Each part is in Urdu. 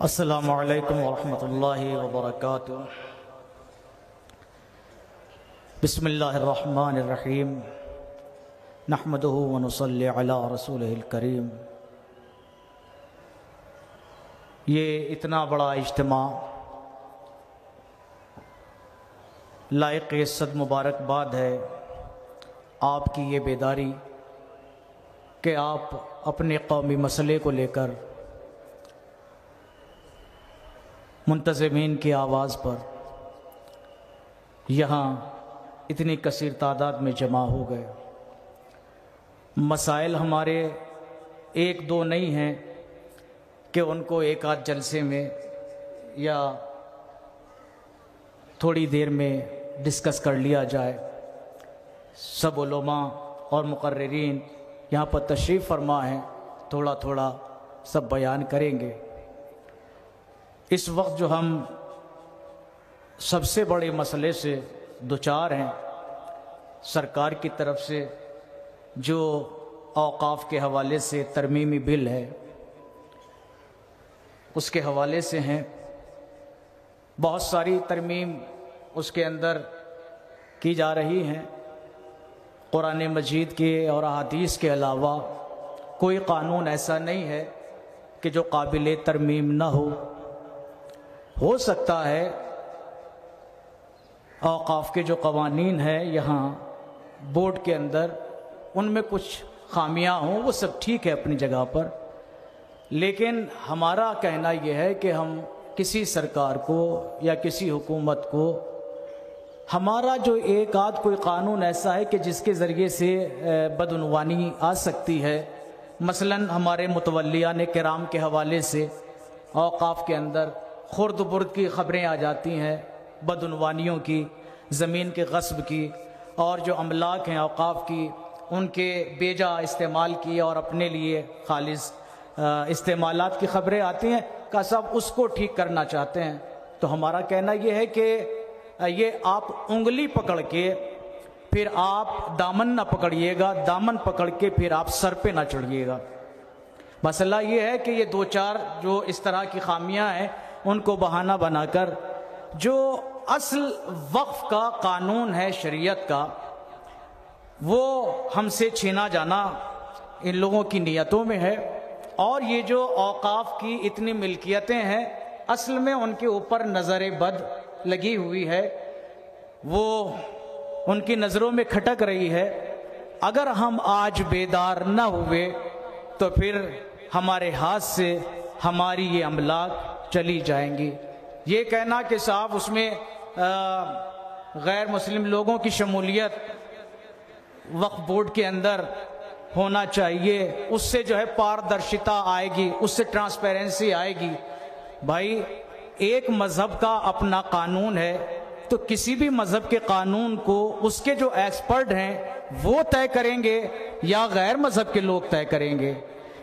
السلام علیکم ورحمۃ اللہ وبرکاتہ۔ بسم اللہ الرحمن الرحیم، نحمدہ ونصلی علی رسولہ الکریم۔ یہ اتنا بڑا اجتماع لائق صد مبارکباد ہے آپ کی یہ بیداری کہ آپ اپنے قومی مسئلے کو لے کر منتظمین کی آواز پر یہاں اتنی کثیر تعداد میں جمع ہو گئے۔ مسائل ہمارے ایک دو نہیں ہیں کہ ان کو ایک آدھ جلسے میں یا تھوڑی دیر میں ڈسکس کر لیا جائے۔ سب علماء اور مقررین یہاں پر تشریف فرما ہیں، تھوڑا تھوڑا سب بیان کریں گے۔ اس وقت جو ہم سب سے بڑے مسئلے سے دوچار ہیں، سرکار کی طرف سے جو اوقاف کے حوالے سے ترمیمی بل ہے اس کے حوالے سے ہیں۔ بہت ساری ترمیم اس کے اندر کی جا رہی ہیں۔ قرآن مجید کے اور احادیث کے علاوہ کوئی قانون ایسا نہیں ہے کہ جو قابل ترمیم نہ ہو سکتا ہے اوقاف کے جو قوانین ہیں یہاں بورڈ کے اندر ان میں کچھ خامیاں ہوں، وہ سب ٹھیک ہے اپنی جگہ پر، لیکن ہمارا کہنا یہ ہے کہ ہم کسی سرکار کو یا کسی حکومت کو ہمارا جو ایک آدھ کوئی قانون ایسا ہے کہ جس کے ذریعے سے بدعنوانی آ سکتی ہے، مثلاً ہمارے متولیان کرام کے حوالے سے اوقاف کے اندر خرد برد کی خبریں آ جاتی ہیں، بدعنوانیوں کی، زمین کے غصب کی، اور جو املاک ہیں اوقاف کی ان کے بیجا استعمال کی اور اپنے لیے خالص استعمالات کی خبریں آتی ہیں کہ سب اس کو ٹھیک کرنا چاہتے ہیں۔ تو ہمارا کہنا یہ ہے کہ یہ آپ انگلی پکڑ کے پھر آپ دامن نہ پکڑیے گا، دامن پکڑ کے پھر آپ سر پہ نہ چڑھیے گا۔ مسئلہ یہ ہے کہ یہ دو چار جو اس طرح کی خامیاں ہیں ان کو بہانہ بنا کر جو اصل وقف کا قانون ہے شریعت کا وہ ہم سے چھینا جانا ان لوگوں کی نیتوں میں ہے، اور یہ جو اوقاف کی اتنی ملکیتیں ہیں اصل میں ان کے اوپر نظر بد لگی ہوئی ہے، وہ ان کی نظروں میں کھٹک رہی ہے۔ اگر ہم آج بیدار نہ ہوئے تو پھر ہمارے ہاتھ سے ہماری یہ املاک چلی جائیں گی۔ یہ کہنا کہ صاحب اس میں غیر مسلم لوگوں کی شمولیت وقف بورڈ کے اندر ہونا چاہیے، اس سے جو ہے پاردرشتا آئے گی، اس سے ٹرانسپیرنسی آئے گی۔ بھائی ایک مذہب کا اپنا قانون ہے تو کسی بھی مذہب کے قانون کو اس کے جو ایکسپرٹ ہیں وہ طے کریں گے یا غیر مذہب کے لوگ طے کریں گے؟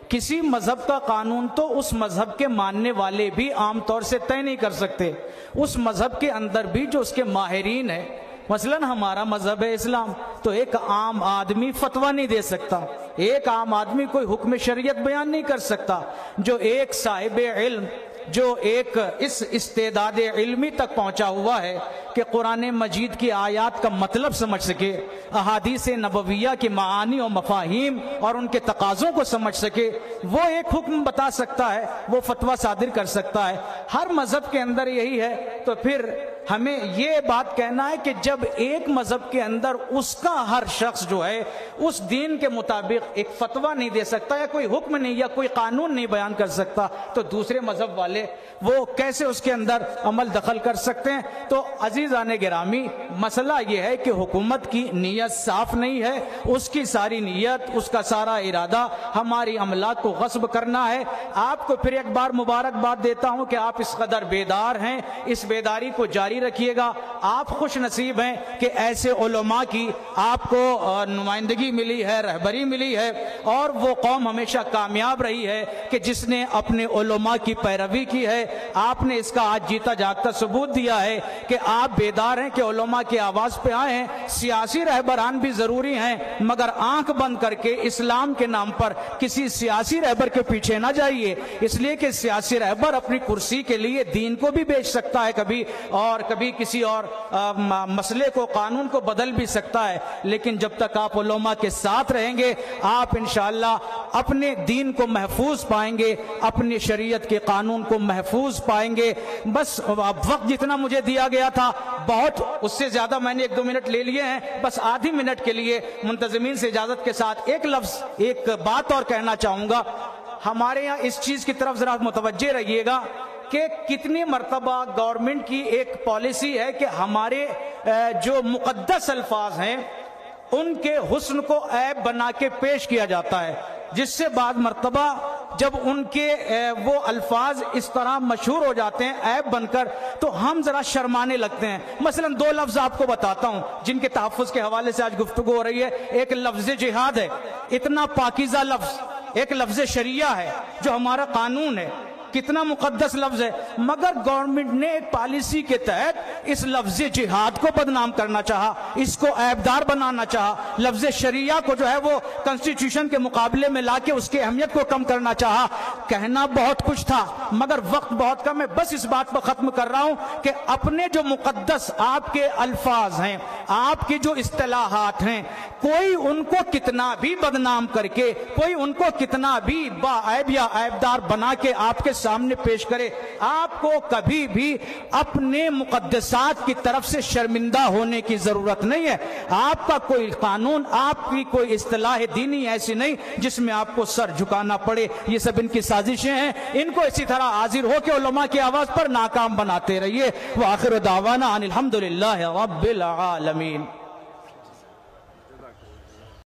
کسی مذہب کا قانون تو اس مذہب کے ماننے والے بھی عام طور سے طے نہیں کر سکتے، اس مذہب کے اندر بھی جو اس کے ماہرین ہیں، مثلاً ہمارا مذہب ہے اسلام، تو ایک عام آدمی فتویٰ نہیں دے سکتا، ایک عام آدمی کوئی حکم شریعت بیان نہیں کر سکتا۔ جو ایک صاحب علم جو ایک اس استعداد علمی تک پہنچا ہوا ہے کہ قرآن مجید کی آیات کا مطلب سمجھ سکے، احادیث نبویہ کی معانی و مفاہیم اور ان کے تقاضوں کو سمجھ سکے، وہ ایک حکم بتا سکتا ہے، وہ فتویٰ صادر کر سکتا ہے۔ ہر مذہب کے اندر یہی ہے، تو پھر ہمیں یہ بات کہنا ہے کہ جب ایک مذہب کے اندر اس کا ہر شخص جو ہے اس دین کے مطابق ایک فتویٰ نہیں دے سکتا یا کوئی حکم نہیں یا کوئی قانون نہیں بیان کر سکتا، تو دوسرے مذہب والے وہ کیسے اس کے اندر عمل دخل کر سکتے ہیں؟ تو عزیزان گرامی، مسئلہ یہ ہے کہ حکومت کی نیت صاف نہیں ہے، اس کی ساری نیت، اس کا سارا ارادہ ہماری املاک کو غصب کرنا ہے۔ آپ کو پھر ایک بار مبارکباد دیتا ہوں کہ آپ اس قدر بیدار ہیں، اس بیداری کو جاری جاری رکھیے گا. آپ خوش نصیب ہیں کہ ایسے علماء کی آپ کو نمائندگی ملی ہے, رہبری ملی ہے, اور وہ قوم ہمیشہ کامیاب رہی ہے کہ جس نے اپنے علماء کی پیروی کی ہے. آپ نے اس کا آج جیتا جاگتا ثبوت دیا ہے کہ آپ بیدار ہیں کہ علماء کی آواز پہ آئے ہیں. سیاسی رہبران بھی ضروری ہیں, مگر آنکھ بند کر کے اسلام کے نام پر کسی سیاسی رہبر کے پیچھے نہ جائیے, اس لیے کہ سیاسی رہبر اپنی کرسی کے لیے دین کو بھی بیچ سکتا ہے کبھی, اور کبھی کسی اور مسئلے کو, قانون کو بدل بھی سکتا ہے. لیکن جب تک آپ علماء کے ساتھ رہیں گے آپ انشاءاللہ اپنے دین کو محفوظ پائیں گے, اپنی شریعت کے قانون کو محفوظ پائیں گے. بس وقت جتنا مجھے دیا گیا تھا بہت, اس سے زیادہ میں نے 1-2 منٹ لے لیے ہیں. بس آدھی منٹ کے لیے منتظمین سے اجازت کے ساتھ ایک لفظ, ایک بات اور کہنا چاہوں گا. ہمارے یہاں اس چیز کی طرف ذرا متوجہ رہیے گا کہ کتنی مرتبہ گورنمنٹ کی ایک پالیسی ہے کہ ہمارے جو مقدس الفاظ ہیں ان کے حسن کو عیب بنا کے پیش کیا جاتا ہے, جس سے بعض مرتبہ جب ان کے وہ الفاظ اس طرح مشہور ہو جاتے ہیں عیب بن کر, تو ہم ذرا شرمانے لگتے ہیں. مثلا 2 لفظ آپ کو بتاتا ہوں جن کے تحفظ کے حوالے سے آج گفتگو ہو رہی ہے. ایک لفظ جہاد ہے, اتنا پاکیزہ لفظ. ایک لفظ شریعہ ہے جو ہمارا قانون ہے, کتنا مقدس لفظ ہے, مگر گورنمنٹ نے ایک پالیسی کے تحت اس لفظ جہاد کو بدنام کرنا چاہا, اس کو عیبدار بنانا چاہا. لفظ شریعہ کو جو ہے وہ کنسٹیٹیوشن کے مقابلے میں لا کے اس کی اہمیت کو کم کرنا چاہا. کہنا بہت کچھ تھا مگر وقت بہت کم ہے. بس اس بات پر ختم کر رہا ہوں کہ اپنے جو مقدس آپ کے الفاظ ہیں, آپ کی جو اصطلاحات ہیں, کوئی ان کو کتنا بھی بدنام کر کے, کوئی ان کو کتنا بھی باعیب یا عیبدار بنا کے آپ کے سامنے پیش کرے, آپ کو کبھی بھی اپنے مقدسات کی طرف سے شرمندہ ہونے کی ضرورت نہیں ہے. آپ کا کوئی قانون, آپ کی کوئی اصطلاح دینی ایسی نہیں جس میں آپ کو سر جھکانا پڑے. یہ سب ان کی سازشیں ہیں, ان کو اسی طرح حاضر ہو کے علماء کی آواز پر ناکام بناتے رہیے. وآخر دعوانا ان الحمدللہ رب العالمین.